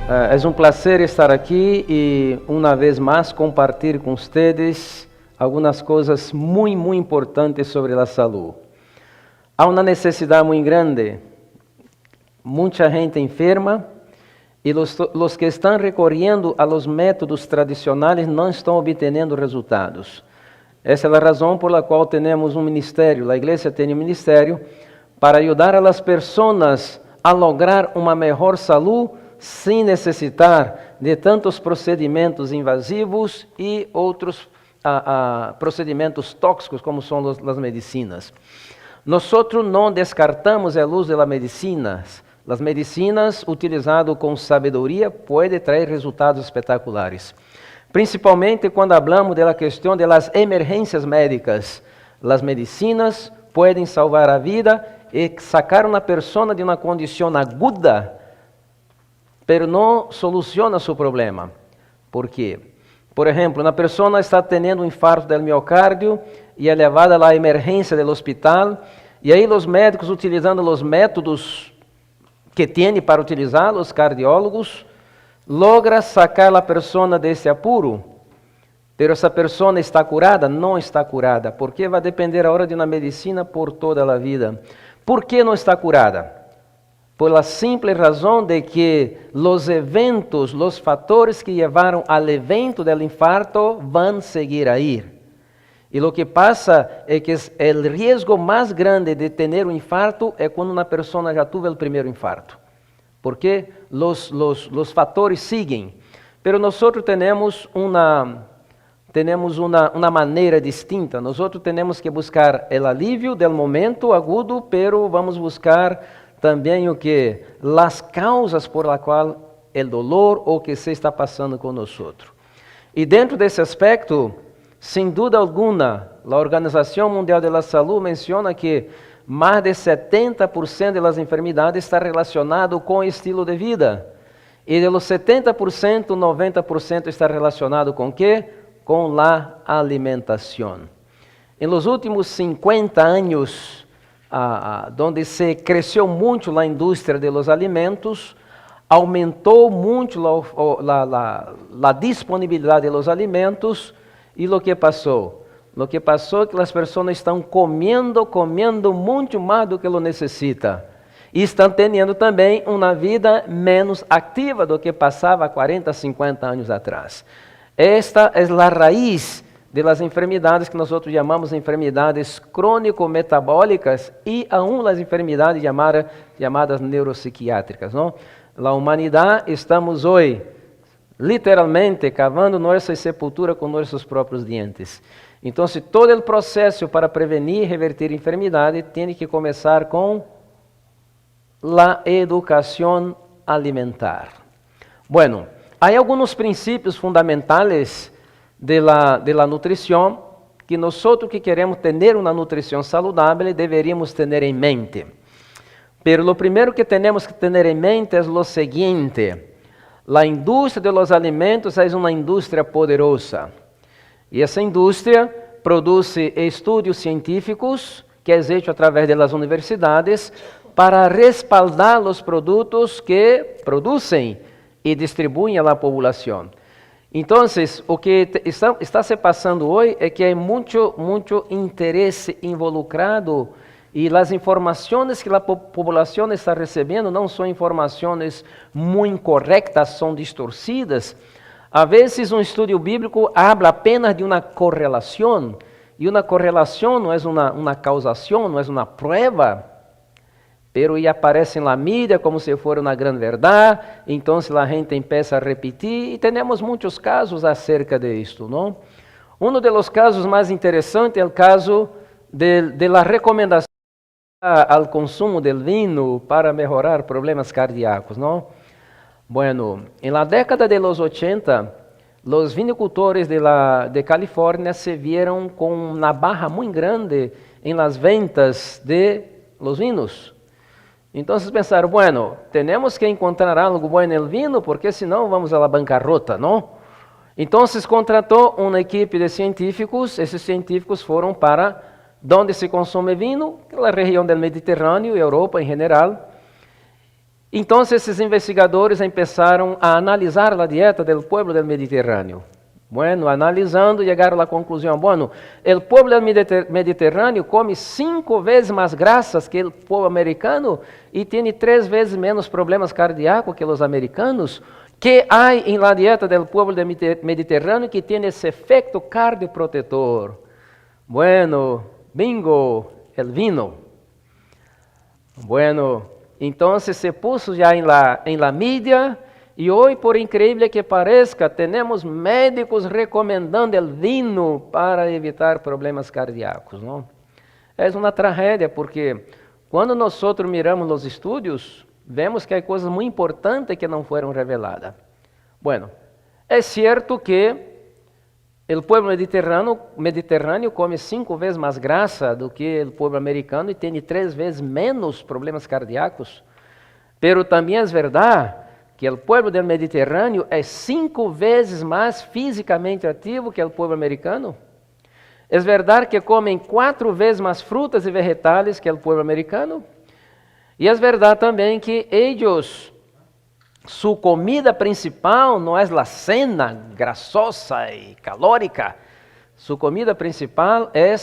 É um prazer estar aqui e, uma vez mais, compartilhar com vocês algumas coisas muito importantes sobre a saúde. Há uma necessidade muito grande, muita gente enferma e os que estão recorrendo a los métodos tradicionais não estão obtendo resultados. Essa é a razão por la qual temos um ministério, a igreja tem um ministério para ajudar a las pessoas a lograr uma melhor saúde sem necessitar de tantos procedimentos invasivos e outros procedimentos tóxicos como são as medicinas. Nós não descartamos o uso das medicinas. As medicinas utilizadas com sabedoria podem trazer resultados espetaculares. Principalmente quando falamos da questão das emergências médicas. As medicinas podem salvar a vida e sacar uma pessoa de uma condição aguda, pero não soluciona seu problema. Por quê? Por exemplo, uma pessoa está tendo um infarto do miocárdio e é levada à emergência do hospital, e aí os médicos, utilizando os métodos que têm para utilizar, os cardiólogos, logra sacar a pessoa desse apuro, pero essa pessoa está curada? Não está curada, porque vai depender agora de uma medicina por toda a vida. Por que não está curada? Por la simple razão de que os eventos, os fatores que levaram ao evento do infarto vão seguir aí. E o que passa é que o risco mais grande de ter um infarto é quando uma pessoa já teve o primeiro infarto. Porque os fatores seguem. Pero nós temos uma maneira distinta. Nós temos que buscar o alívio do momento agudo, pero vamos buscar também as causas por la qual o dolor ou que se está passando com nós. E dentro desse aspecto, sem dúvida alguma, a Organização Mundial da Saúde menciona que mais de 70% das enfermidades está relacionado com o estilo de vida. E de los 70%, 90% está relacionado com o quê? Com a alimentação. Em los últimos 50 anos, onde se cresceu muito a indústria de los alimentos, aumentou muito a disponibilidade de los alimentos, e o que passou? O que passou é que as pessoas estão comendo muito mais do que lo necessita. E estão tendo também uma vida menos ativa do que passava 40, 50 anos atrás. Esta é a raiz das enfermidades que nós chamamos de enfermidades crônico-metabólicas e aún as enfermidades chamadas neuropsiquiátricas. Não? A humanidade, estamos hoje, literalmente, cavando nossa sepultura com nossos próprios dientes. Então, todo o processo para prevenir e reverter enfermidade tem que começar com a educação alimentar. Bueno, há alguns princípios fundamentais de la nutrição que nós que queremos ter uma nutrição saudável deveríamos ter em mente. Pero o primeiro que temos que ter em mente é o seguinte: a indústria de los alimentos é uma indústria poderosa. E essa indústria produz estudos científicos que é feito através das universidades para respaldar os produtos que produzem e distribuem à população. Então, o que está se passando hoje é que há muito interesse involucrado e as informações que a população está recebendo não são informações muito corretas, são distorcidas. Às vezes, um estudo bíblico habla apenas de uma correlação, e uma correlação não é uma causação, não é uma prova, pero e aparece na mídia como se fosse uma grande verdade, então a gente começa a repetir, e temos muitos casos acerca de isto, não? Um dos casos mais interessantes é o caso de la recomendação ao consumo del vino para melhorar problemas cardíacos, não? Bueno, en la década de los 80, los vinicultores de Califórnia se vieron con una baja muy grande en las ventas de los vinos. Entonces pensaram, bueno, tenemos que encontrar algo bueno en el vino, porque senão vamos a la bancarrota, ¿no? Entonces contratou uma equipe de científicos, esses científicos foram para onde se consome vino, na região do Mediterrâneo, Europa em geral, Então, esses investigadores começaram a analisar a dieta do povo do Mediterrâneo. Bueno, analisando, chegaram à conclusão, bueno, o povo do Mediterrâneo come 5 vezes mais grasas que o povo americano e tem 3 vezes menos problemas cardíacos que os americanos. Que há em la dieta do povo do Mediterrâneo que tem esse efeito cardioprotetor? Bueno, bingo, el vino. Bueno, então se puso já em la mídia. E hoje, por incrível que pareça, temos médicos recomendando o vinho para evitar problemas cardíacos, não? É uma tragédia, porque quando nós miramos os estudos, vemos que há coisas muito importantes que não foram reveladas. Bueno, é certo que o povo mediterrâneo come 5 vezes mais grasa do que o povo americano e tem 3 vezes menos problemas cardíacos, pero também é verdade que o povo do Mediterrâneo é 5 vezes mais fisicamente ativo que o povo americano. É verdade que comem 4 vezes mais frutas e vegetais que o povo americano. E é verdade também que eles, sua comida principal não é a cena grasosa e calórica. Sua comida principal é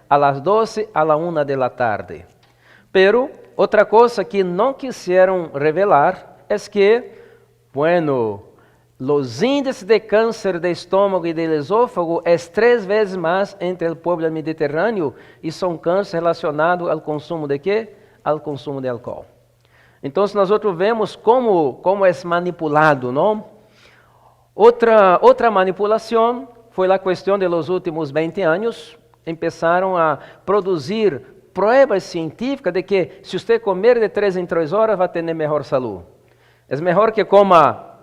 a las 12 a la 1 de la tarde. Pero outra coisa que não quiseram revelar é que, bueno, os índices de câncer de estômago e de esôfago é 3 vezes mais entre o povo do Mediterrâneo e são cânceres relacionados ao consumo de quê? Ao consumo de álcool. Então, nós vemos como é manipulado, não? Outra manipulação foi a questão de los últimos 20 anos. Começaram a produzir provas científicas de que se você comer de 3 em 3 horas, vai ter melhor saúde. É melhor que coma,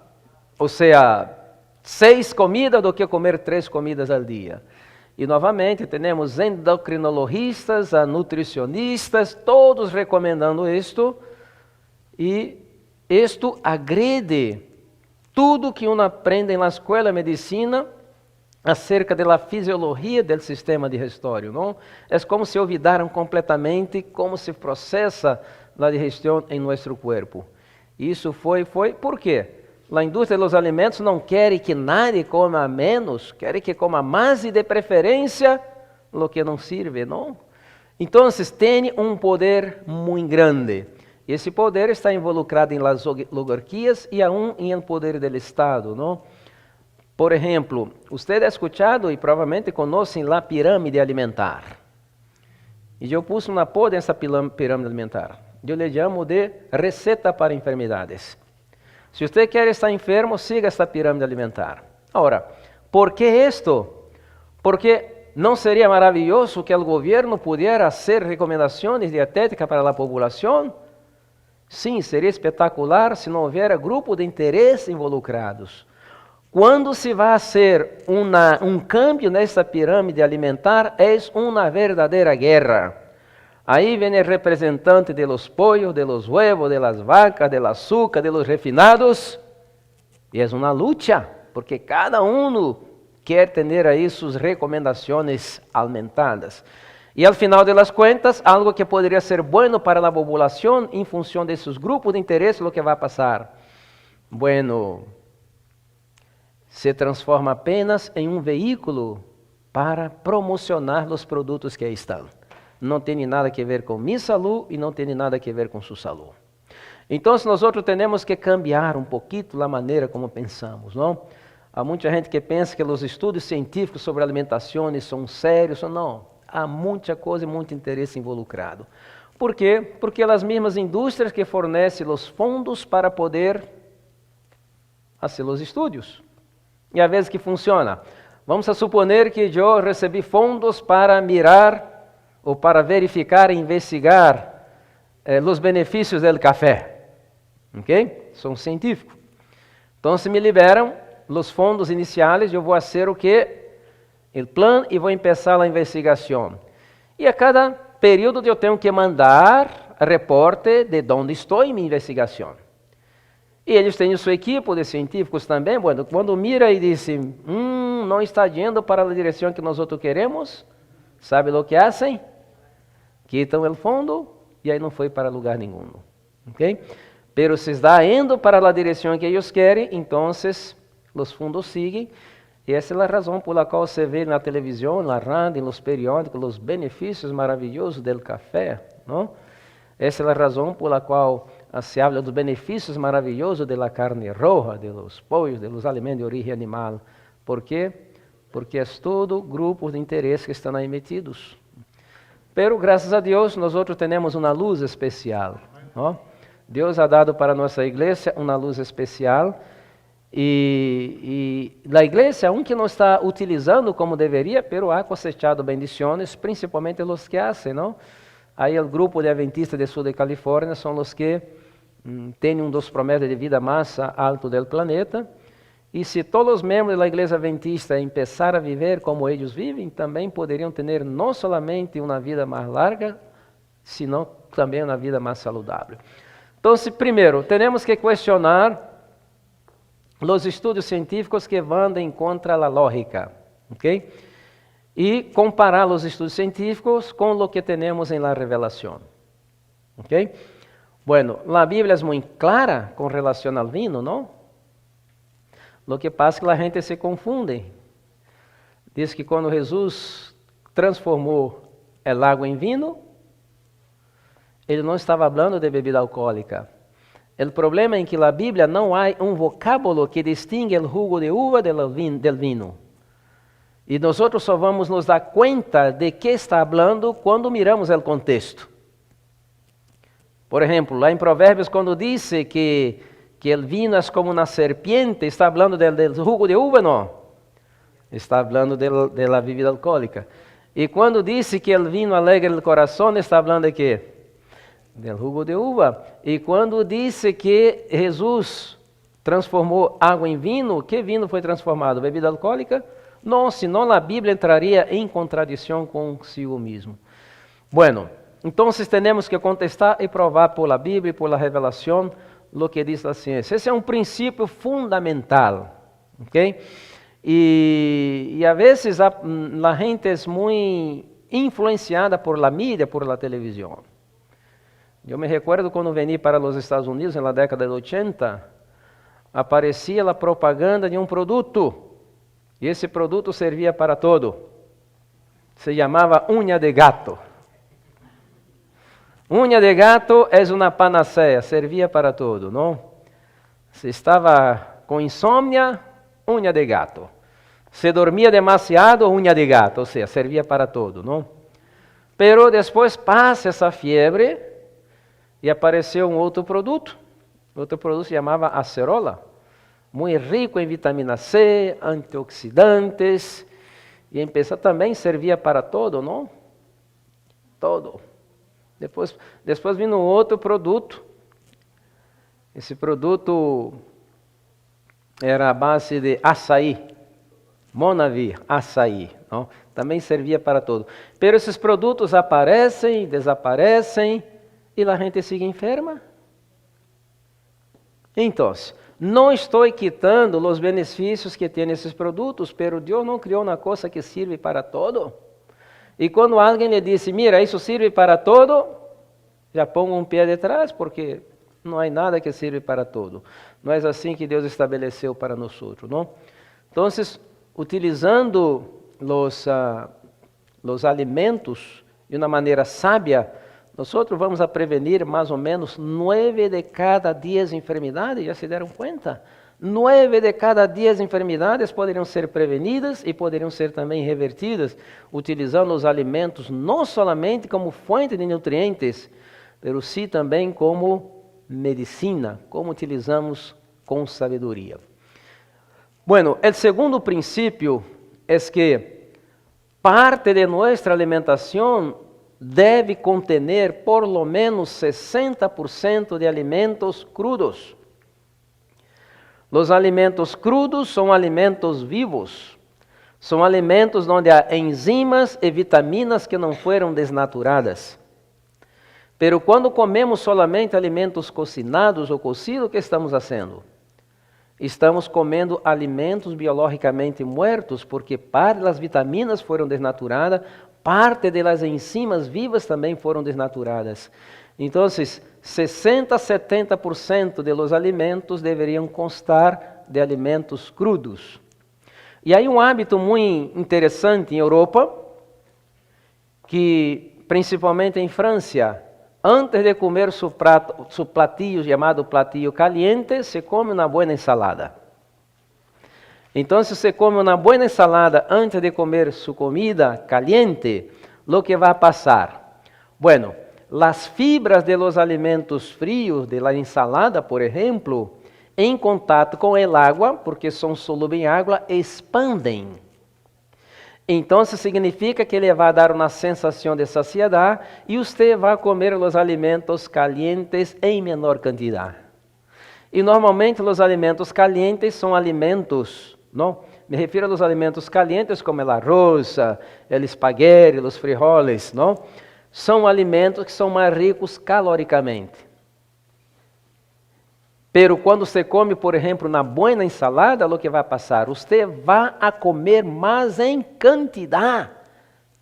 6 comidas do que comer 3 comidas ao dia. E novamente temos endocrinologistas, nutricionistas, todos recomendando isto. E isto agrede tudo que uno aprende na escola de medicina acerca da fisiologia do sistema digestório, não? É como se olvidaram completamente como se processa a digestão em nosso corpo. Isso foi, por quê? A indústria dos alimentos não quer que nadie coma menos, quer que coma mais e de preferência lo que não sirve, não? Então, tem um poder muito grande. Esse poder está involucrado em las oligarquias e aún em el poder del Estado, não? Por exemplo, você ha escuchado e provavelmente conhecem a pirâmide alimentar. E eu pus uma apodo nessa pirâmide alimentar. Eu lhe chamo de receta para enfermidades. Se você quer estar enfermo, siga esta pirâmide alimentar. Agora, ¿por que isto? Porque não seria maravilhoso que o governo pudesse fazer recomendações dietéticas para a população? Sim, seria espetacular se não houvesse grupo de interesse involucrados. Quando se vai fazer um cambio nessa pirâmide alimentar, é uma verdadeira guerra. Aí vem o representante de los pollos, de los huevos, de las vacas, del azúcar, de los refinados. E é uma luta, porque cada um quer ter aí suas recomendações aumentadas. E al final de las cuentas, algo que poderia ser bueno para a população, em função desses grupos de interesse, o que vai passar? Bueno, se transforma apenas em um veículo para promocionar os produtos que aí estão. Não tem nada a ver com minha saúde e não tem nada a ver com sua saúde. Então, nós temos que cambiar um pouquinho a maneira como pensamos, não? Há muita gente que pensa que os estudos científicos sobre alimentação são sérios, não. Há muita coisa e muito interesse involucrado. Por quê? Porque as mesmas indústrias que fornecem os fundos para poder fazer os estudos. E às vezes que funciona. Vamos a suponer que eu recebi fundos para mirar ou para verificar e investigar os benefícios do café. Ok? Sou um científico. Então, se me liberam os fundos iniciais, eu vou fazer o quê? O plano e vou começar a investigação. E a cada período eu tenho que mandar reporte de onde estou em minha investigação. E eles têm sua equipe de científicos também. Bueno, quando mira e diz, não está indo para a direção que nós queremos, sabe o que fazem? Quitam o fundo e aí não foi para lugar nenhum. Okay? Pero se está indo para a direção que eles querem, então os fundos seguem. E essa é a razão por la qual se vê na televisão, na rádio, nos periódicos, os benefícios maravilhosos do café, não? Essa é a razão por la qual se habla dos benefícios maravilhosos da carne roja, de los pollos, de los alimentos de origem animal. ¿Por quê? Porque é todo grupo de interesse que estão aí metidos. Pero, graças a Deus, nós temos uma luz especial, não? Deus ha dado para nossa igreja uma luz especial. E a igreja, aunque não está utilizando como deveria, pero ha cosechado bendições, principalmente os que hacen, não? Aí o grupo de adventistas do sul de Califórnia são os que têm dos promessas de vida mais alto do planeta. E se todos os membros da igreja adventista começar a viver como eles vivem, também poderiam ter não somente uma vida mais larga, sino também uma vida mais saudável. Então, primeiro, temos que questionar os estudos científicos que vão em contra a lógica, ¿ok? E comparar os estudos científicos com o que temos em la revelação, ¿ok? Bueno, a Bíblia é muito clara com relação ao vinho, não? Lo que passa é que a gente se confunde. Diz que quando Jesus transformou a água em vinho, ele não estava falando de bebida alcoólica. O problema é que na Bíblia não há vocábulo que distingue o jugo de uva del vinho. E nós só vamos nos dar conta de que está falando quando miramos o contexto. Por exemplo, lá em Provérbios, quando diz que o vinho é como uma serpiente, está falando do jugo de uva, não? Está falando da bebida alcoólica. E quando diz que o vinho alegra o coração, está falando de quê? Del jugo de uva. E quando disse que Jesus transformou água em vinho, que vinho foi transformado? Bebida alcoólica? Não, senão a Bíblia entraria em contradição consigo mesmo. Bueno, então temos que contestar e provar por la Bíblia e por la revelação o que diz a ciência. Esse é um princípio fundamental, ok? E a vezes a gente é muito influenciada por la mídia, por la televisão. Eu me recuerdo quando vim para os Estados Unidos, na década de 80, aparecia a propaganda de um produto, e esse produto servia para todo. Se chamava unha de gato. Unha de gato é uma panaceia, servia para todo, não? Se estava com insônia, unha de gato. Se dormia demasiado, unha de gato, ou seja, servia para todo, não? Pero depois passa essa febre, e apareceu um outro produto. Outro produto se chamava acerola, muito rico em vitamina C, antioxidantes, e começou também servia para todo, não? Todo. Depois vindo outro produto. Esse produto era a base de açaí, Monavir, açaí, não? Também servia para todo. Pero esses produtos aparecem, desaparecem, e a gente sigue enferma. Então, não estou quitando os benefícios que tem esses produtos, pero Deus não criou uma coisa que sirve para todo. E quando alguém lhe disse, mira, isso sirve para todo, já pongo um pé de trás, porque não há nada que sirve para todo. Não é assim que Deus estabeleceu para nós, não? Então, utilizando os alimentos de uma maneira sábia, nós vamos a prevenir mais ou menos 9 de cada 10 enfermidades, já se deram conta? 9 de cada 10 enfermidades poderiam ser prevenidas e poderiam ser também revertidas, utilizando os alimentos não somente como fonte de nutrientes, mas sim também como medicina, como utilizamos com sabedoria. Bueno, o segundo princípio é que parte de nossa alimentação deve conter por lo menos 60% de alimentos crudos. Os alimentos crudos são alimentos vivos. São alimentos onde há enzimas e vitaminas que não foram desnaturadas. Pero quando comemos solamente alimentos cocinados ou cocidos, o que estamos fazendo? Estamos comendo alimentos biologicamente muertos, porque parte das vitaminas foram desnaturadas, parte das enzimas vivas também foram desnaturadas. Então, 60 a 70% de los alimentos deveriam constar de alimentos crudos. E aí um hábito muito interessante em Europa, que principalmente em França, antes de comer su platillo chamado platillo caliente, se come uma boa ensalada. Então, se você come uma boa ensalada antes de comer sua comida caliente, lo que vai passar? Bueno, las fibras de los alimentos fríos, de la ensalada, por exemplo, em contato com el agua, porque são solúveis em água, expandem. Então, isso significa que ele vai dar uma sensação de saciedade e você vai comer os alimentos calientes em menor quantidade. E normalmente os alimentos calientes são alimentos, não? Me refiro aos alimentos calientes como o arroz, o espaguete, os frijoles, não? São alimentos que são mais ricos caloricamente. Pero quando você come, por exemplo, uma boa ensalada, o que vai passar? Você vai a comer mais em quantidade,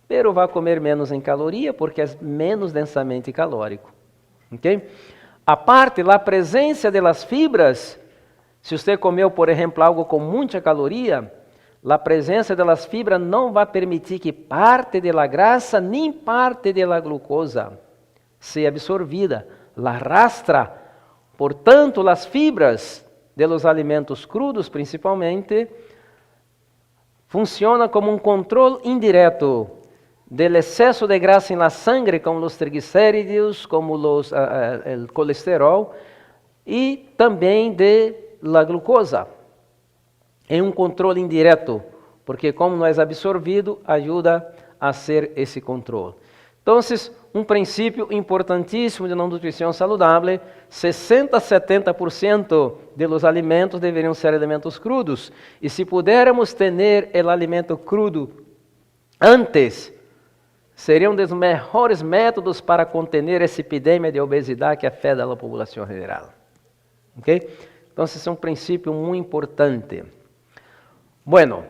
pero vai comer menos em caloria, porque é menos densamente calórico. Ok? A parte, a presença das fibras, se você comeu, por exemplo, algo com muita caloria, a presença das fibras não vai permitir que parte da grasa nem parte da glucosa seja absorvida, la arrastra. Portanto, as fibras de los alimentos crudos, principalmente, funcionam como um controle indireto del excesso de grasa na sangre, como os triglicéridos, como o colesterol, e também de la glucosa. É um controle indireto, porque como não é absorvido, ajuda a ser esse controle. Então, um princípio importantíssimo de uma nutrição saudável, 60 a 70% de los alimentos deveriam ser alimentos crudos. E se pudermos ter o alimento crudo antes, seria um dos melhores métodos para conter essa epidemia de obesidade que afeta a população geral. Ok? Então, esse é um princípio muito importante. Bueno,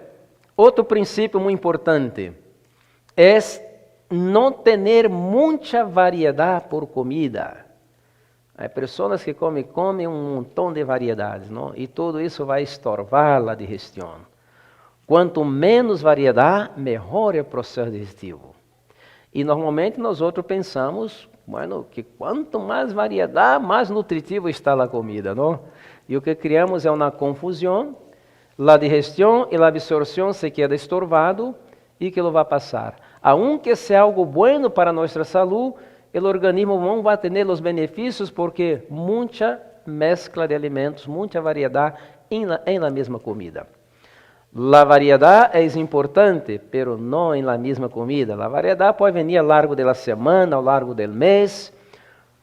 outro princípio muito importante é não ter muita variedade por comida. Há pessoas que comem um montão de variedades, não? E tudo isso vai estorvar a digestão. Quanto menos variedade, melhor é o processo digestivo. E normalmente nós outros pensamos, bueno, que quanto mais variedade, mais nutritivo está a comida, não? E o que criamos é uma confusão, a digestão e a absorção se queda estorvado, e que ele vai passar. Aunque seja algo bueno para nossa saúde, o organismo não vai ter os benefícios porque muita mescla de alimentos, muita variedade em la mesma comida. A variedade é importante, pero não em la mesma comida. A variedade pode vir ao largo da semana, ao largo do mês,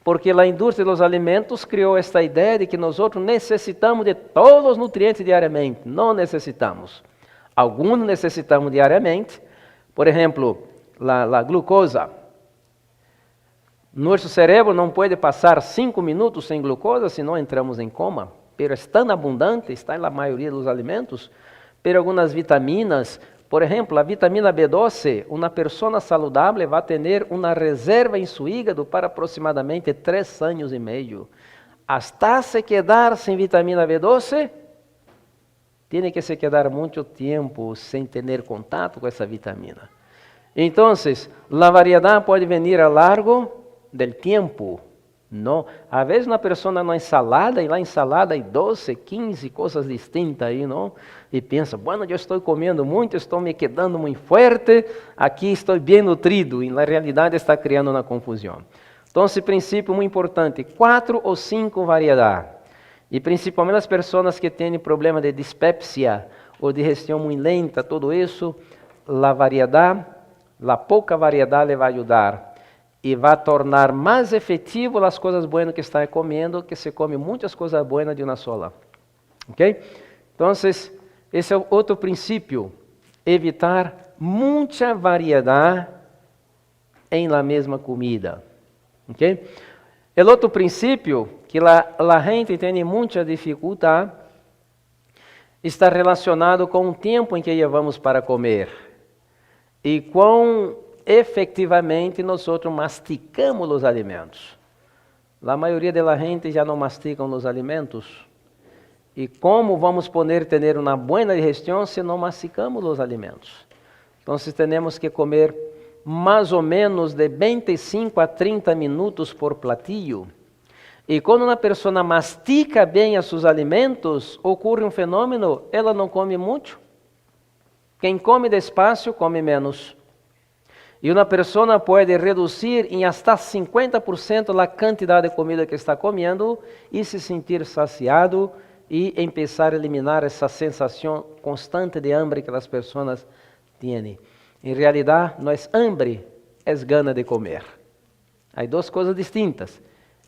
porque a indústria dos alimentos criou esta ideia de que nós necessitamos de todos os nutrientes diariamente. Não necessitamos. Alguns necessitamos diariamente. Por exemplo, a glucosa. Nosso cérebro não pode passar 5 minutos sem glucosa, senão entramos em coma. Pero é tão abundante, está na maioria dos alimentos. Pero algumas vitaminas, por exemplo, a vitamina B12, uma pessoa saudável vai ter uma reserva em seu hígado para aproximadamente 3 anos e meio. Hasta se quedar sem vitamina B12, tem que se quedar muito tempo sem ter contato com essa vitamina. Então, a variedade pode vir a largo do tempo. Não? Às vezes uma pessoa na ensalada, e lá ensalada há 12, 15 coisas distintas aí, não? E pensa, bueno, eu estou comendo muito, estou me quedando muito forte, aqui estou bem nutrido, e na realidade está criando uma confusão. Então, esse princípio muito importante, 4 ou 5 variedades. E principalmente as pessoas que têm problema de dispepsia ou digestão muito lenta, tudo isso, a variedade, a pouca variedade vai ajudar e vai tornar mais efetivo as coisas boas que está comendo, que se come muitas coisas boas de uma sola. Ok? Então, esse é outro princípio, evitar muita variedade em la mesma comida. Ok? O outro princípio, que a gente tem muita dificuldade, está relacionado com o tempo em que levamos para comer e quão efetivamente nós masticamos os alimentos. A maioria da gente já não masticam os alimentos. E como vamos poder ter uma boa digestão se não masticamos os alimentos? Então, temos que comer mais ou menos de 25 a 30 minutos por platillo. E quando uma pessoa mastica bem os seus alimentos, ocorre um fenômeno, ela não come muito. Quem come despacio, come menos. E uma pessoa pode reduzir em até 50% a quantidade de comida que está comendo e se sentir saciado e começar a eliminar essa sensação constante de hambre que as pessoas têm. Em realidade, não é hambre, é gana de comer. Há duas coisas distintas.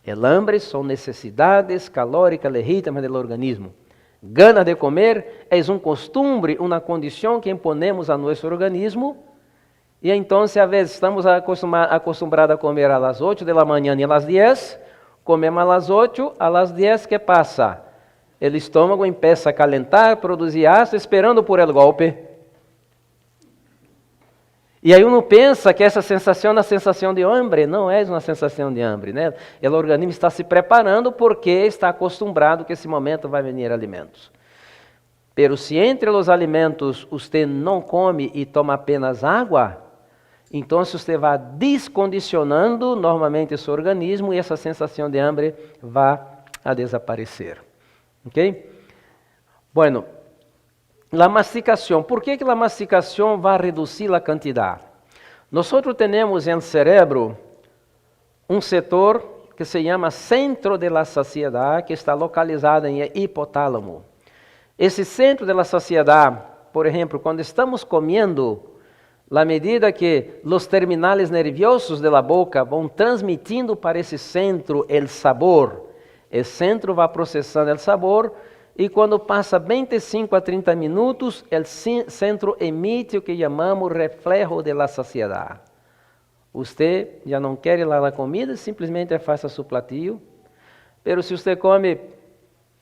O hambre são necessidades calóricas legítimas do organismo. Gana de comer é um costume, uma condição que imponemos a nosso organismo. E então, às vezes, estamos acostumados a comer às 8 da manhã e às 10, comemos às 8, às 10, que passa? O estômago começa a calentar, produzir ácido, esperando por el golpe. E aí uno pensa que essa sensação é uma sensação de hambre. Não é uma sensação de hambre, né? O organismo está se preparando porque está acostumado que esse momento vai vir alimentos. Pero se entre os alimentos você não come e toma apenas água, então você vai descondicionando normalmente seu organismo e essa sensação de hambre vai a desaparecer. ¿Ok? Bueno, a masticação. ¿Por que a masticação vai reduzir a quantidade? Nós temos no cérebro um setor que se chama centro de la saciedade, que está localizado em hipotálamo. Esse centro de la saciedade, por exemplo, quando estamos comendo, à medida que os terminais nerviosos da boca vão transmitindo para esse centro o sabor, o centro vai processando o sabor e quando passa 25 a 30 minutos, o centro emite o que chamamos reflejo de la saciedade. Você já não quer ir lá na comida, simplesmente faça seu platillo, pero se você come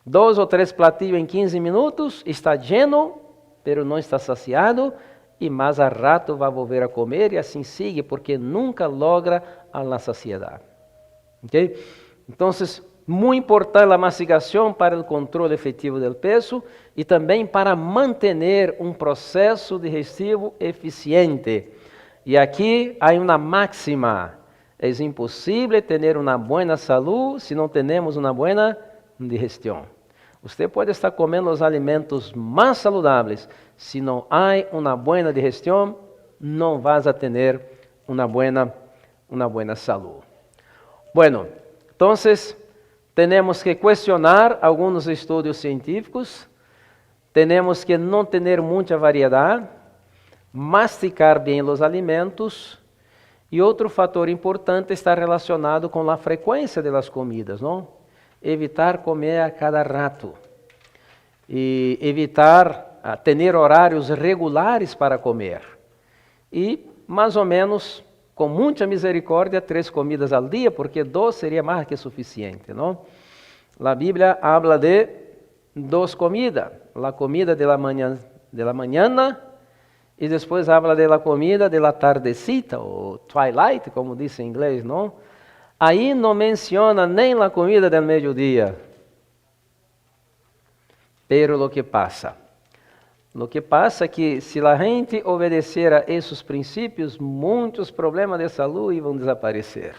2 ou 3 platillos em 15 minutos, está lleno, pero não está saciado, e mais a rato vai volver a comer e assim sigue, porque nunca logra a saciedade. ¿Okay? Então, muito importante a mastigação para o controle efetivo do peso e também para manter um processo digestivo eficiente. E aqui há uma máxima: é impossível ter uma boa saúde se não temos uma boa digestão. Você pode estar comendo os alimentos mais saudáveis, se não há uma boa digestão, não vas a ter uma boa saúde. Bueno, então, temos que questionar alguns estudos científicos, temos que não ter muita variedade, masticar bem os alimentos, e outro fator importante está relacionado com a frequência das comidas, não? Evitar comer a cada rato, e evitar ter horários regulares para comer, e mais ou menos, com muita misericórdia, 3 comidas ao dia, porque 2 seria mais que suficiente, não? A Bíblia habla de 2 comidas, a comida de la mañana e depois habla de la comida de la tardecita, ou twilight, como diz em inglês, não? Aí não menciona nem a comida do meio-dia. Pero lo que passa é que se a gente obedecer a esses princípios, muitos problemas de saúde vão desaparecer.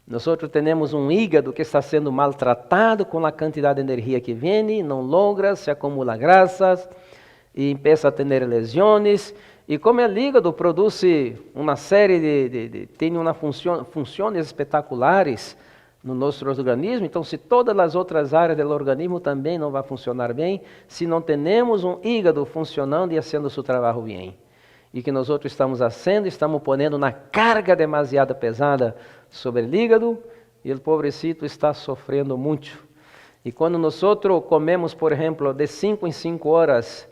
Nós temos um hígado que está sendo maltratado com a quantidade de energia que vem, não logra, se acumula grasas e começa a ter lesões. E como o hígado produz uma série tem funções espetaculares no nosso organismo, então se todas as outras áreas do organismo também não vão funcionar bem, se não temos um hígado funcionando e fazendo seu trabalho bem. E que nós estamos fazendo, estamos ponendo uma carga demasiado pesada sobre o hígado, e o pobrecito está sofrendo muito. E quando nós comemos, por exemplo, de 5 em 5 horas,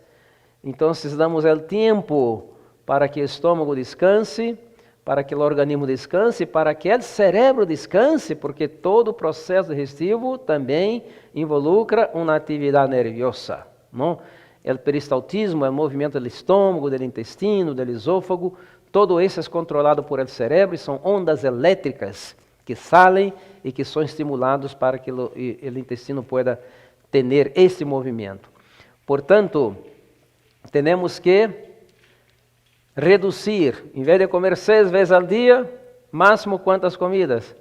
então damos o tempo para que o estômago descanse, para que o organismo descanse, para que o cérebro descanse, porque todo o processo digestivo também involucra uma atividade nerviosa, não? O peristaltismo é o movimento do estômago, do intestino, do esôfago, todo isso é controlado por el cerebro e são ondas elétricas que saem e que são estimulados para que o intestino pueda ter esse movimento. Portanto, temos que reduzir, em vez de comer 6 vezes ao dia, máximo quantas comidas?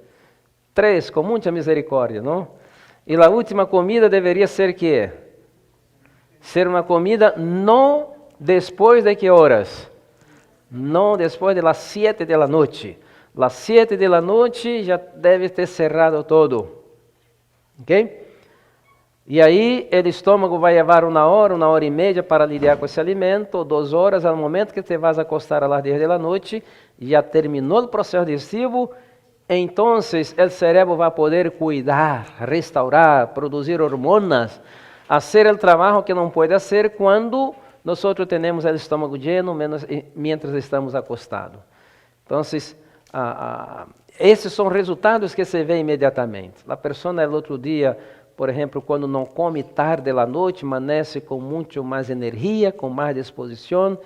3, com muita misericórdia, não? E a última comida deveria ser que? Ser uma comida não depois de que horas? Não depois das 7 da noite. Las 7 da noite já deve ter cerrado todo. Ok? E aí, o estômago vai levar 1 hora e meia para lidar com esse alimento, 2 horas, ao momento que te vas a acostar às 10 da noite, já terminou o processo digestivo, então o cérebro vai poder cuidar, restaurar, produzir hormonas, fazer o trabalho que não pode fazer quando nós temos o estômago lleno, mientras estamos acostados. Então, esses são resultados que se vê imediatamente. A pessoa, no outro dia, por exemplo, quando não come tarde da noite, amanhece com muito mais energia, com mais disposição,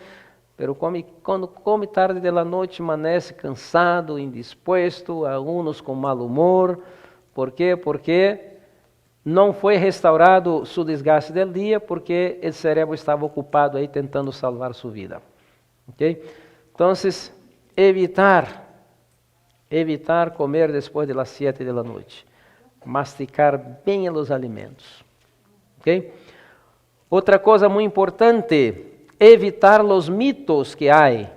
mas quando come tarde da noite, amanhece cansado, indisposto, alguns com mau humor. Por quê? Porque não foi restaurado seu desgaste do dia, porque o cérebro estava ocupado aí tentando salvar sua vida. Ok? Então, evitar comer depois das 7 da noite. Masticar bem os alimentos. Okay? Outra coisa muito importante, evitar os mitos que há.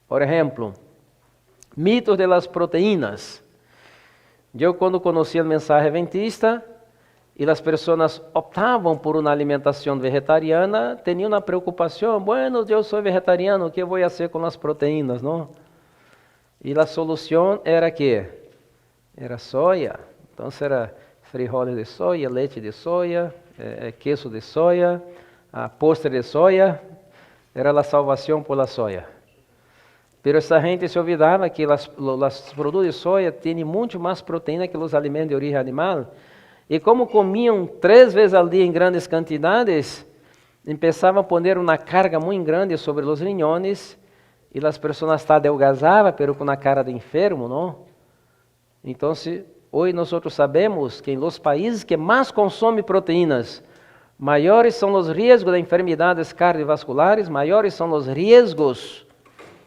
Por exemplo, mitos de las proteínas. Eu, quando conheci a mensagem adventista, e as pessoas optavam por uma alimentação vegetariana, tinham uma preocupação, bueno, eu sou vegetariano, o que vou fazer com as proteínas, não? E a solução era que? Era soja. Então, era frijoles de soja, leite de soja, queso de soja, postre de soja, era a salvação por la soja. Pero essa gente se olvidava que os produtos de soja têm muito mais proteína que os alimentos de origem animal. E como comiam 3 vezes ao dia em grandes quantidades, começavam a pôr uma carga muito grande sobre os riñones, e as pessoas adelgazavam, pero com a cara de enfermo, não? Então, hoje nós sabemos que em los países que mais consomem proteínas, maiores são os riscos de enfermidades cardiovasculares, maiores são os riscos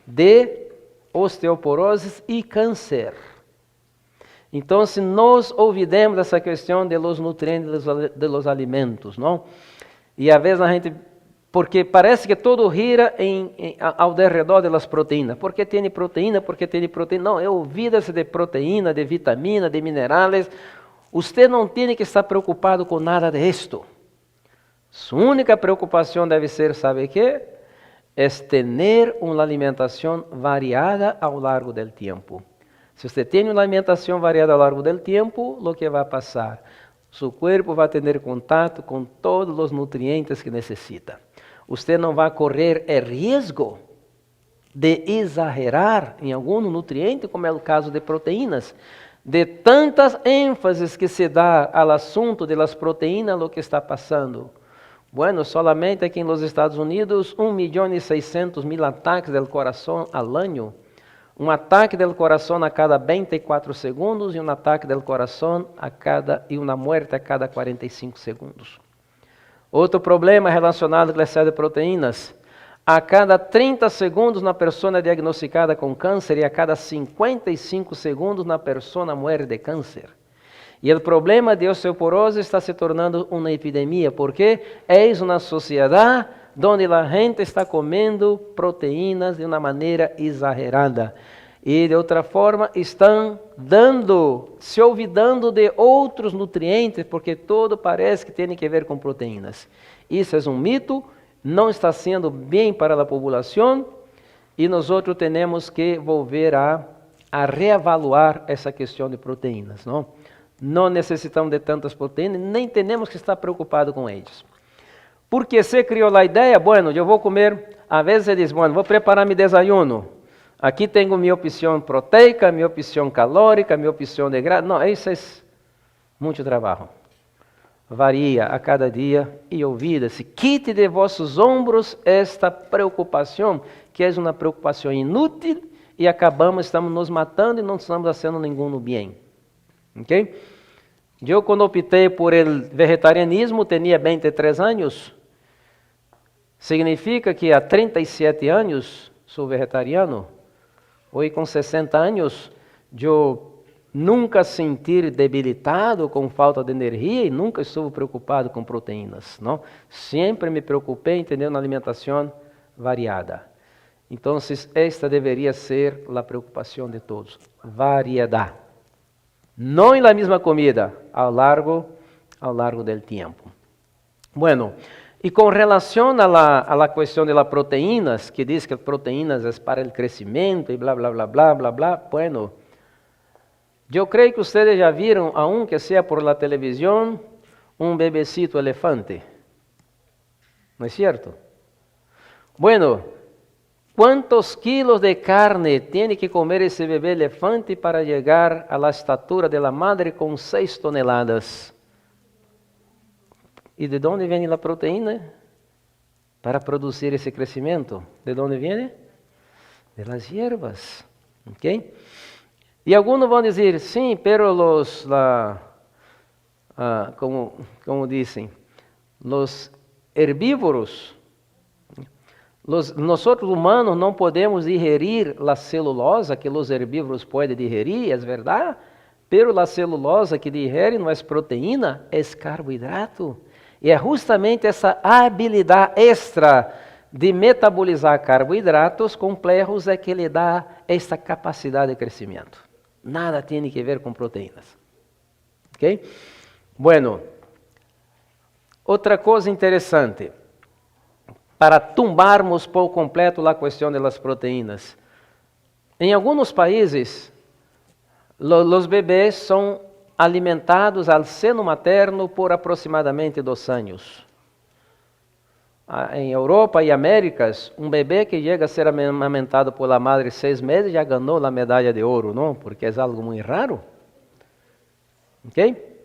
de osteoporose e câncer. Então, se nós olvidemos essa questão de los nutrientes de los alimentos, não? E às vezes a gente, porque parece que todo gira ao redor das proteínas. ¿Por que tem proteína? Porque tem proteína. Não, olvida-se de proteína, de vitamina, de minerais. Você não tem que estar preocupado com nada disto. Sua única preocupação deve ser, sabe o quê? É ter uma alimentação variada ao longo do tempo. Se você tem uma alimentação variada ao longo do tempo, o que vai passar? Seu corpo vai ter contato com todos os nutrientes que necessita. Você não vai correr risco de exagerar em algum nutriente, como é o caso de proteínas, de tantas ênfases que se dá ao assunto das proteínas, o que está passando. Bueno, solamente aqui nos Estados Unidos, 1.600.000 ataques do coração ao ano. Um ataque do coração a cada 24 segundos e um ataque do coração e uma morte a cada 45 segundos. Outro problema relacionado com o excesso de proteínas. A cada 30 segundos na pessoa diagnosticada com câncer e a cada 55 segundos na pessoa morre de câncer. E o problema de osteoporose está se tornando uma epidemia, porque é uma sociedade onde a gente está comendo proteínas de uma maneira exagerada. E de outra forma estão se olvidando de outros nutrientes, porque tudo parece que tem que ver com proteínas. Isso é um mito, não está sendo bem para a população, e nós temos que volver a reavaliar essa questão de proteínas. Não necessitamos de tantas proteínas, nem temos que estar preocupados com eles. Porque se criou a ideia, bueno, eu vou comer, às vezes você diz, bueno, vou preparar meu desayuno. Aqui tenho minha opção proteica, minha opção calórica, minha opção de grasa. Não, isso é muito trabalho. Varia a cada dia e olvida-se. Quite de vossos ombros esta preocupação, que é uma preocupação inútil e estamos nos matando e não estamos fazendo nenhum bem. ¿Okay? Yo cuando opté por el vegetarianismo tenía 23 años. Significa que a 37 años soy vegetariano. Hoy con 60 años yo nunca senti debilitado com falta de energia e nunca estive preocupado com proteínas, não? Sempre me preocupei em ter uma alimentação variada. Então, esta deveria ser a preocupação de todos. Variedade. Não em la mesma comida, ao largo do tempo. Bueno, e com relação a la questão de las proteínas, que diz que proteínas é para o crescimento e blá, blá, blá, blá, blá, blá, bueno, eu creio que vocês já viram, aunque seja por la televisão, bebecito elefante. ¿No es cierto? Bueno, ¿cuántos kilos de carne tiene que comer ese bebé elefante para llegar a la estatura de la madre con 6 toneladas? ¿Y de dónde viene la proteína para producir ese crecimiento? ¿De dónde viene? De las hierbas. ¿Okay? E alguns vão dizer, sim, pero como dizem, os herbívoros, nós humanos não podemos digerir a celulosa que os herbívoros podem digerir, é verdade, pero a celulosa que digere não é proteína, é carboidrato. E é justamente essa habilidade extra de metabolizar carboidratos complexos é que lhe dá esta capacidade de crescimento. Nada tem que ver com proteínas. Ok? Bueno, outra coisa interessante, para tumbarmos por completo a questão das proteínas. Em alguns países, os bebês são alimentados ao seno materno por aproximadamente 2 anos. Em Europa e Américas, bebê que chega a ser amamentado por la madre 6 meses já ganhou a medalha de ouro, não? Porque é algo muito raro. Ok?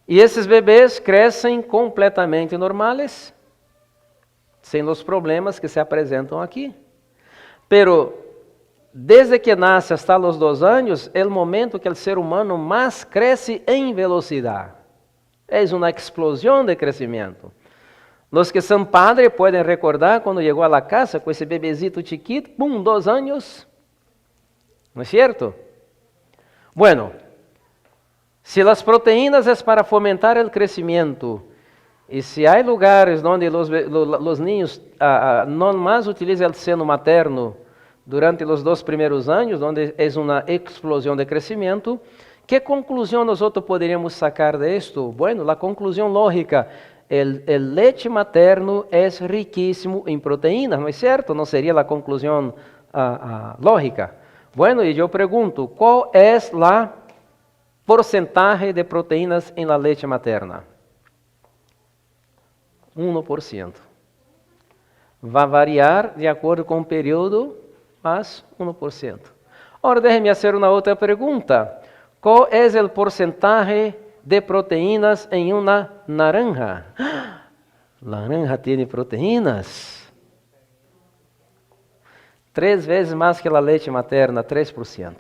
E esses bebês crescem completamente normais, sem os problemas que se apresentam aqui. Pero, desde que nasce hasta os 2 anos, é o momento que o ser humano mais cresce em velocidade. É uma explosão de crescimento. Os que são padres podem recordar quando chegou à casa com esse bebezito chiquito, 2 anos. ¿No es cierto? Bueno, se as proteínas é para fomentar o crescimento, e se há lugares onde os niños não mais utilizam o seno materno durante os 2 primeiros anos, onde é uma explosão de crescimento, que conclusão nós poderíamos sacar de esto? Bueno, a conclusão lógica, el leite materno é riquíssimo em proteínas, não é certo? Não seria a conclusão lógica? Bueno, e eu pergunto, qual é a porcentagem de proteínas em la leite materna? 1%. Vai variar de acordo com o período, mas 1%. Ora, déjeme fazer uma outra pergunta. Qual é o porcentagem de proteínas em uma naranja? Naranja tem proteínas? 3 vezes mais que a leite materna, 3%.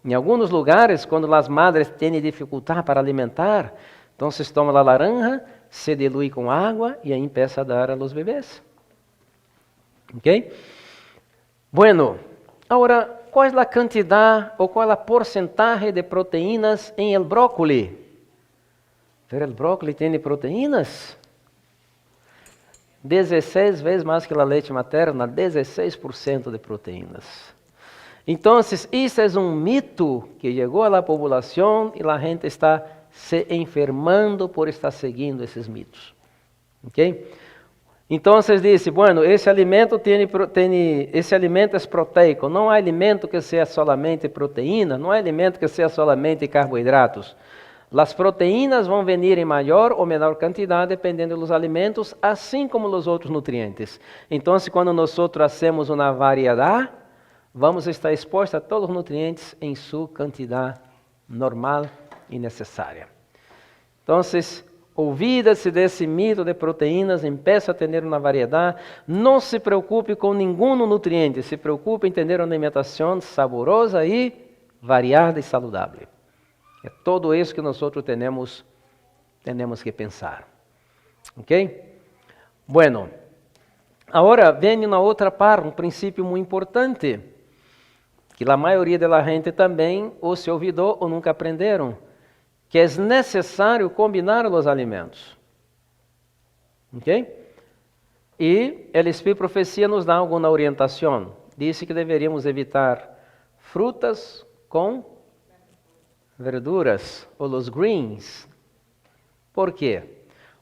Em alguns lugares, quando as madres têm dificuldade para alimentar, então se toma a laranja, se dilui com água e aí começa a dar a los bebês. Ok? Bueno, agora, qual é a quantidade ou qual é a porcentagem de proteínas em el brócoli? Pero el brócoli tem proteínas? 16 vezes mais que a leite materna, 16% de proteínas. Então, isso é mito que chegou à população e a gente está se enfermando por estar seguindo esses mitos. Ok? Então, disse, bueno, esse alimento é proteico, não há alimento que seja solamente proteína, não há alimento que seja solamente carboidratos. As proteínas vão vir em maior ou menor quantidade, dependendo dos alimentos, assim como os outros nutrientes. Então, quando nós hacemos uma variedade, vamos estar expostos a todos os nutrientes em sua quantidade normal e necessária. Então, olvida-se desse mito de proteínas, empeça a ter uma variedade, não se preocupe com nenhum nutriente, se preocupe em ter uma alimentação saborosa e variada e saudável. É todo isso que nós temos que pensar. ¿Ok? Bueno, agora vem uma outra parte, um princípio muito importante, que a maioria da gente também ou se ouvidou ou nunca aprenderam, que é necessário combinar os alimentos. ¿Ok? E o Espírito Profecia nos dá alguma orientação. Disse que deveríamos evitar frutas com verduras, ou os greens. ¿Por quê?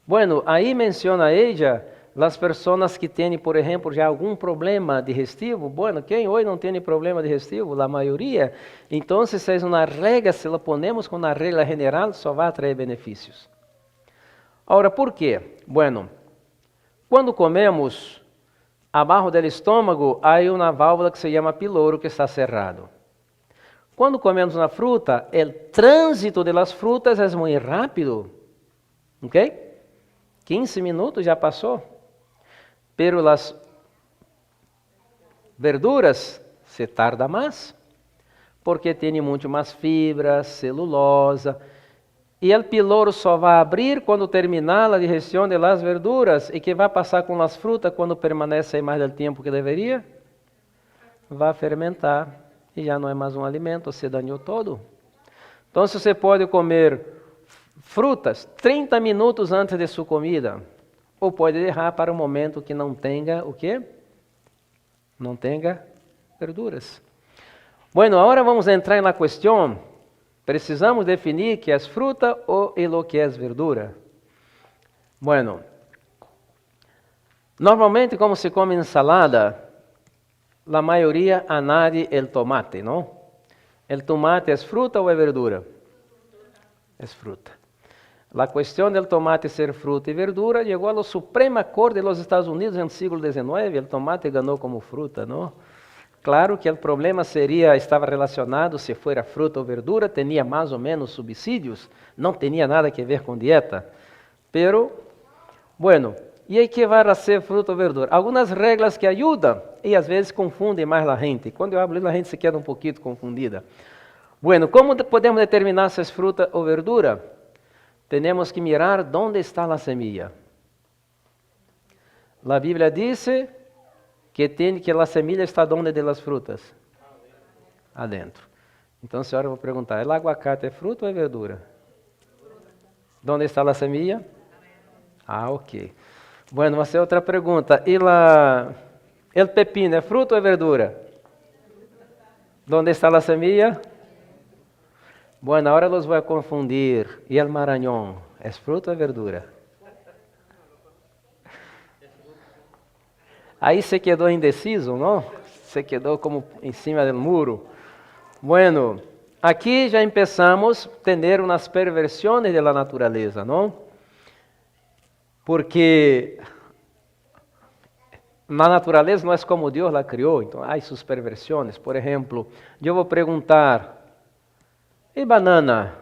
Bueno, aí menciona ella as pessoas que têm, por exemplo, já algum problema digestivo. Bueno, quem hoje não tem problema digestivo? A maioria. Então, se é uma regra, se la ponemos com a regra general, só vai trazer benefícios. Agora, por quê? Bueno, quando comemos, abaixo do estômago, há uma válvula que se chama piloro, que está cerrado. Quando comemos uma fruta, o trânsito das frutas é muito rápido. ¿Ok? 15 minutos já passou. Pero as verduras se tarda mais, porque tem muito mais fibra, celulosa. E o piloro só vai abrir quando terminar a digestão das verduras. E que vai passar com as frutas quando permanece mais do tempo que deveria? Vai fermentar. E já não é mais um alimento, se danou todo. Então, você pode comer frutas 30 minutos antes de sua comida. Ou pode deixar para um momento que não tenha o quê? Não tenha verduras. Bueno, agora vamos entrar na questão. Precisamos definir que é fruta ou o que é verdura. Bueno, normalmente como se come ensalada, a maioria añade o tomate, não? O tomate é fruta ou é verdura? É fruta. A questão do tomate ser fruta e verdura chegou à Suprema Corte dos Estados Unidos no século XIX. O tomate ganhou como fruta, não? Claro que o problema estava relacionado se fosse fruta ou verdura, tinha mais ou menos subsídios, não tinha nada a ver com dieta. Pero, bueno, e aí que vai ser fruta ou verdura? Algumas regras que ajudam e às vezes confundem mais a gente. Quando eu hablo, a gente se queda um pouquinho confundida. Bueno, como podemos determinar se é fruta ou verdura? Temos que mirar onde está a semilla. A Bíblia diz que a semilla está onde de las frutas? Adentro. Então, senhora, eu vou perguntar, o aguacate é fruta ou é verdura? Onde está a semilla? Ah, ok. Bueno, vou fazer outra pergunta. E o pepino é fruta ou é verdura? Onde está a semilla? Bueno, agora los vou confundir. E o maranhão, é fruta ou é verdura? Aí se quedou indeciso, não? Se quedou como em cima do muro. Bueno, aqui já começamos a ter umas perversões da natureza, não? Porque na natureza não é como Deus la criou, então há suas perversões. Por exemplo, eu vou perguntar, e banana?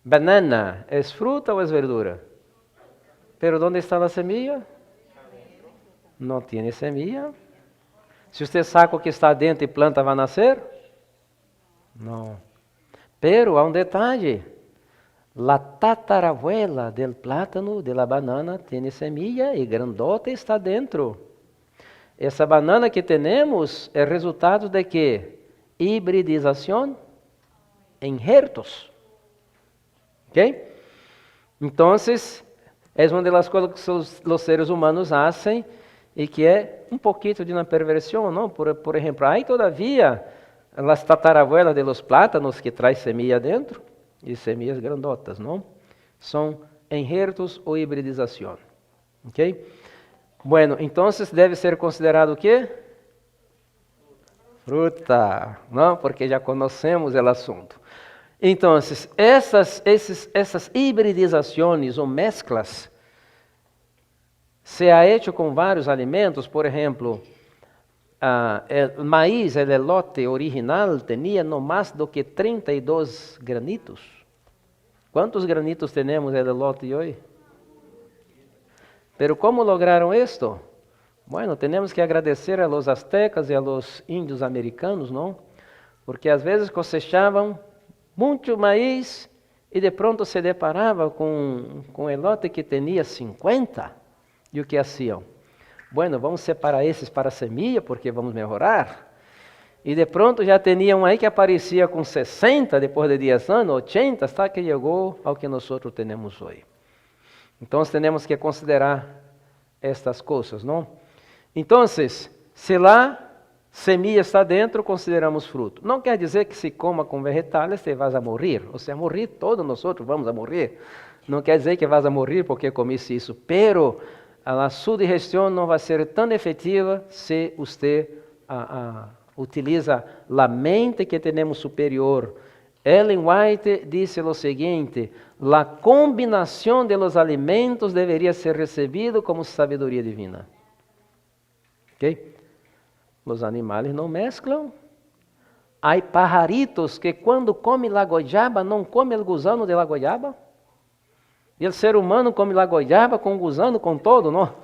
Banana é fruta ou é verdura? Pero onde está a semilla? Não tem semilla. Se você saca o que está dentro e planta, vai nascer? Não. Pero há um detalhe. La tatarabuela del plátano, de la banana, tem semilla e grandota está dentro. Essa banana que temos é resultado de quê? Hibridização. Injertos. ¿Ok? Então, é uma das coisas que os seres humanos fazem e que é um pouquinho de uma perversão, não? Por exemplo, há todavia as tatarabuelas de los plátanos que traz semilla dentro e semillas grandotas, não? São injertos ou hibridização. ¿Ok? Bueno, então deve ser considerado o quê? Fruta, não? Porque já conhecemos o assunto. Então, essas hibridizações ou mesclas se ha hecho com vários alimentos. Por exemplo, o maíz, o elote original, tinha no mais do que 32 granitos. Quantos granitos temos no elote hoje? Pero como lograram isto? Bueno, temos que agradecer a los aztecas e a los índios americanos, não? Porque às vezes cosechavam muito maíz e de pronto se deparava com um elote que tinha 50. E o que haciam? Bueno, vamos separar esses para a semilla porque vamos melhorar. E de pronto já tinha um aí que aparecia com 60 depois de 10 anos, 80, hasta que chegou ao que nós temos hoje. Então temos que considerar estas coisas, não? Então, se lá semilla está dentro, consideramos fruto. Não quer dizer que se coma com vegetais você vai a morrer. Ou seja, morrer todos nós vamos a morrer. Não quer dizer que vas a morrer porque comiste isso. Pero a sua digestão não vai ser tão efetiva se você utiliza a mente que temos superior. Ellen White disse o seguinte: a combinação de los alimentos deveria ser recebido como sabedoria divina. ¿Okay? Os animais não mesclam. Há pajaritos que quando come la goiaba não come o gusano de la goiaba. E o ser humano come la goiaba com gusano, com todo, não?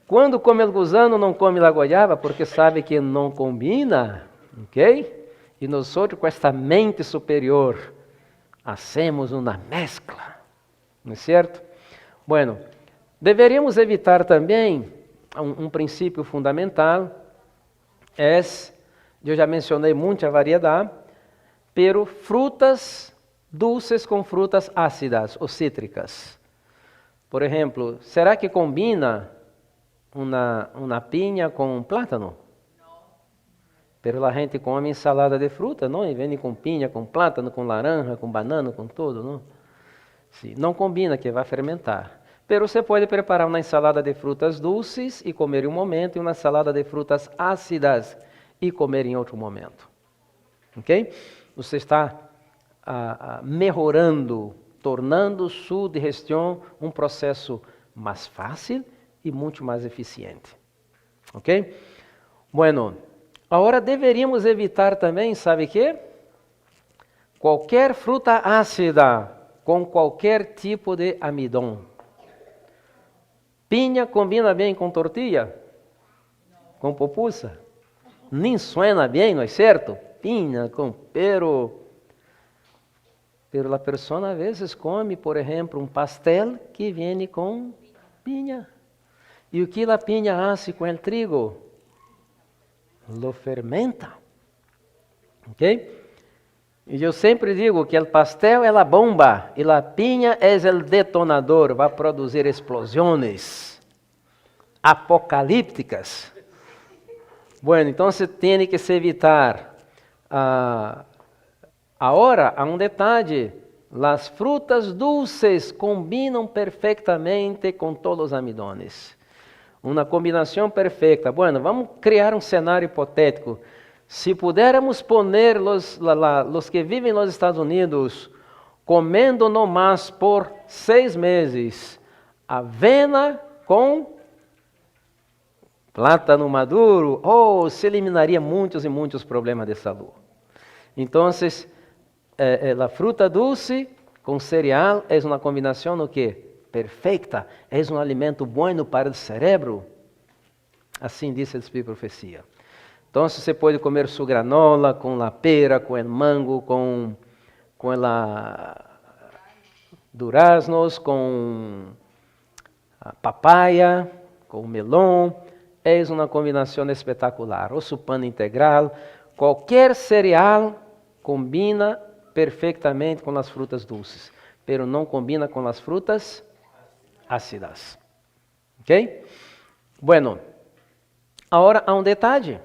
Quando come o gusano não come la goiaba porque sabe que não combina, ok? E nós com esta mente superior hacemos uma mescla, não é certo? Bueno, deveríamos evitar também um princípio fundamental, eu já mencionei muita variedade, pero frutas dulces com frutas ácidas ou cítricas. Por exemplo, será que combina uma pinha com plátano? Pero a gente come ensalada de fruta, não? E vem com pinha, com plátano, com laranja, com banana, com tudo, não? Sim, não combina, que vai fermentar. Pero você pode preparar uma ensalada de frutas dulces e comer em um momento, e uma salada de frutas ácidas e comer em outro momento. Ok? Você está melhorando, tornando sua digestão um processo mais fácil e muito mais eficiente. Ok? Bueno, agora deveríamos evitar também, sabe o quê? Qualquer fruta ácida com qualquer tipo de amidon. Pinha combina bem com tortilha? Com pupusa? Nem suena bem, não é certo? Pinha com pero a pessoa às vezes come, por exemplo, um pastel que vem com pinha. E o que a pinha hace com o trigo? Lo fermenta. Ok? E eu sempre digo que o pastel é a bomba e a pinha é o detonador, vai produzir explosões apocalípticas. Bueno, então você tem que se evitar. Agora, há um detalhe: as frutas dulces combinam perfeitamente com todos os amidones. Uma combinação perfeita. Bueno, vamos criar um cenário hipotético. Se pudermos poner los que vivem nos Estados Unidos comendo no mais por 6 meses avena com plátano maduro, se eliminaria muitos e muitos problemas de saúde. Então, a fruta dulce com cereal é uma combinação no que? Perfeita. É um alimento bueno para o cérebro. Assim diz o Espírito de Profecia. Então, você pode comer sua granola com a pera, com o mango, com a duraznos, com a papaya, com o melão. É uma combinação espetacular. O seu pão integral, qualquer cereal combina perfeitamente com as frutas dulces, pero não combina com as frutas ácidas. Ok? Bueno, agora há um detalhe.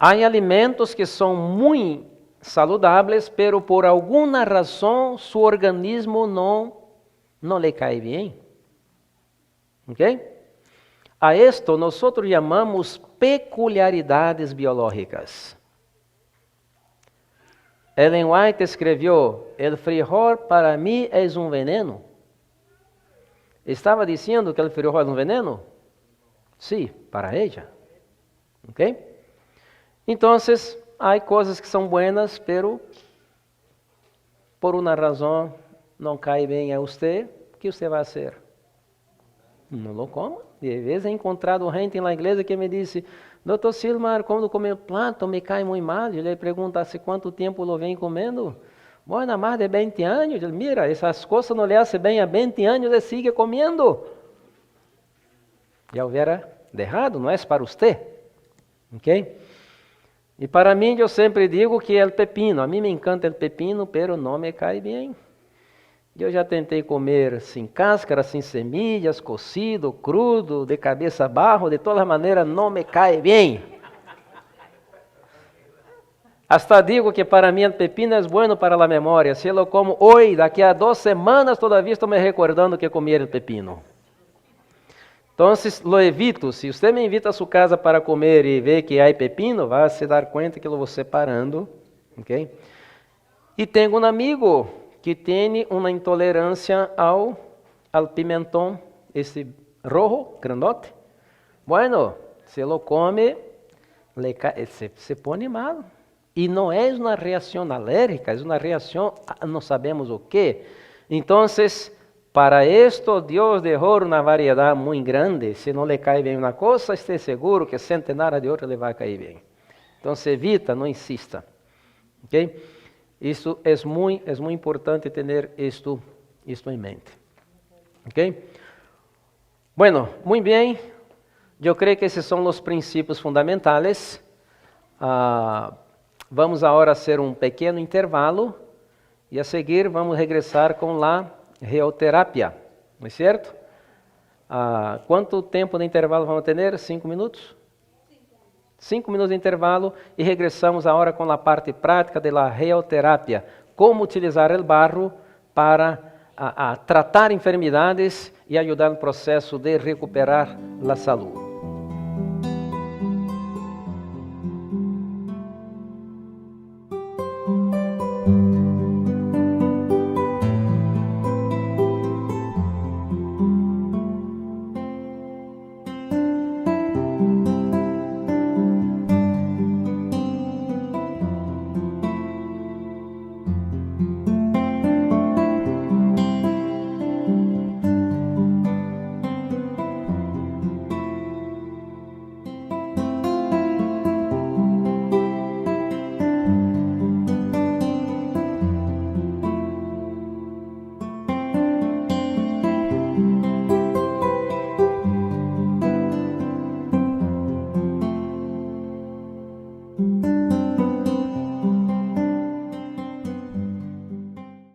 Há alimentos que são muito saludáveis, pero por alguma razão seu organismo não lhe cai bem. ¿Ok? A esto nós chamamos peculiaridades biológicas. Ellen White escreveu: "El frijol para mim é um veneno." Estava dizendo que o frijol é um veneno? Sim, para ela. ¿Ok? Então, há coisas que são buenas, pero por uma razão não cai bem a você, o que você vai fazer? não lo como. De vez he encontrado gente na igreja que me disse, Dr. Silmar, quando come o plato me cai muito mal. Eu lhe pergunto, há quanto tempo lo vem comendo? Bueno, há mais de 20 anos. Eu, mira, essas coisas não lhe fazem bem há 20 anos e sigue comendo. Já hubiera errado, não é para você. Ok? E para mim, eu sempre digo que é o pepino. A mim me encanta o pepino, pero não me cai bem. Eu já tentei comer sem cáscara, sem semillas, cocido, crudo, de cabeça barro, de todas maneiras não me cai bem. Hasta digo que para mim o pepino é bueno para a memória. Se eu como hoje, daqui a 2 semanas, todavia estou me recordando que comi o pepino. Então, lo evito. Se você me invita a sua casa para comer e vê que há pepino, vai se dar conta que eu vou separando. Okay? E tenho um amigo que tem uma intolerância ao pimentão, esse rojo, grandote. Bueno, se lo come, se põe mal. E não é uma reação alérgica, é uma reação, não sabemos o que. Então, para esto, Deus deixou uma variedade muito grande. Se não lhe cai bem uma coisa, esteja seguro que centenárias de outras lhe vai cair bem. Então, evita, não insista. Ok? Isso é muito importante ter isto em mente. Ok? Bueno, muito bem. Eu creio que esses são os princípios fundamentais. Vamos agora fazer um pequeno intervalo e a seguir vamos regressar com a geoterapia. Não é certo? Quanto tempo de intervalo vamos ter? 5 minutos? 5 minutos de intervalo e regressamos agora com a parte prática da geoterapia. Como utilizar o barro para tratar enfermidades e ajudar no processo de recuperar a saúde.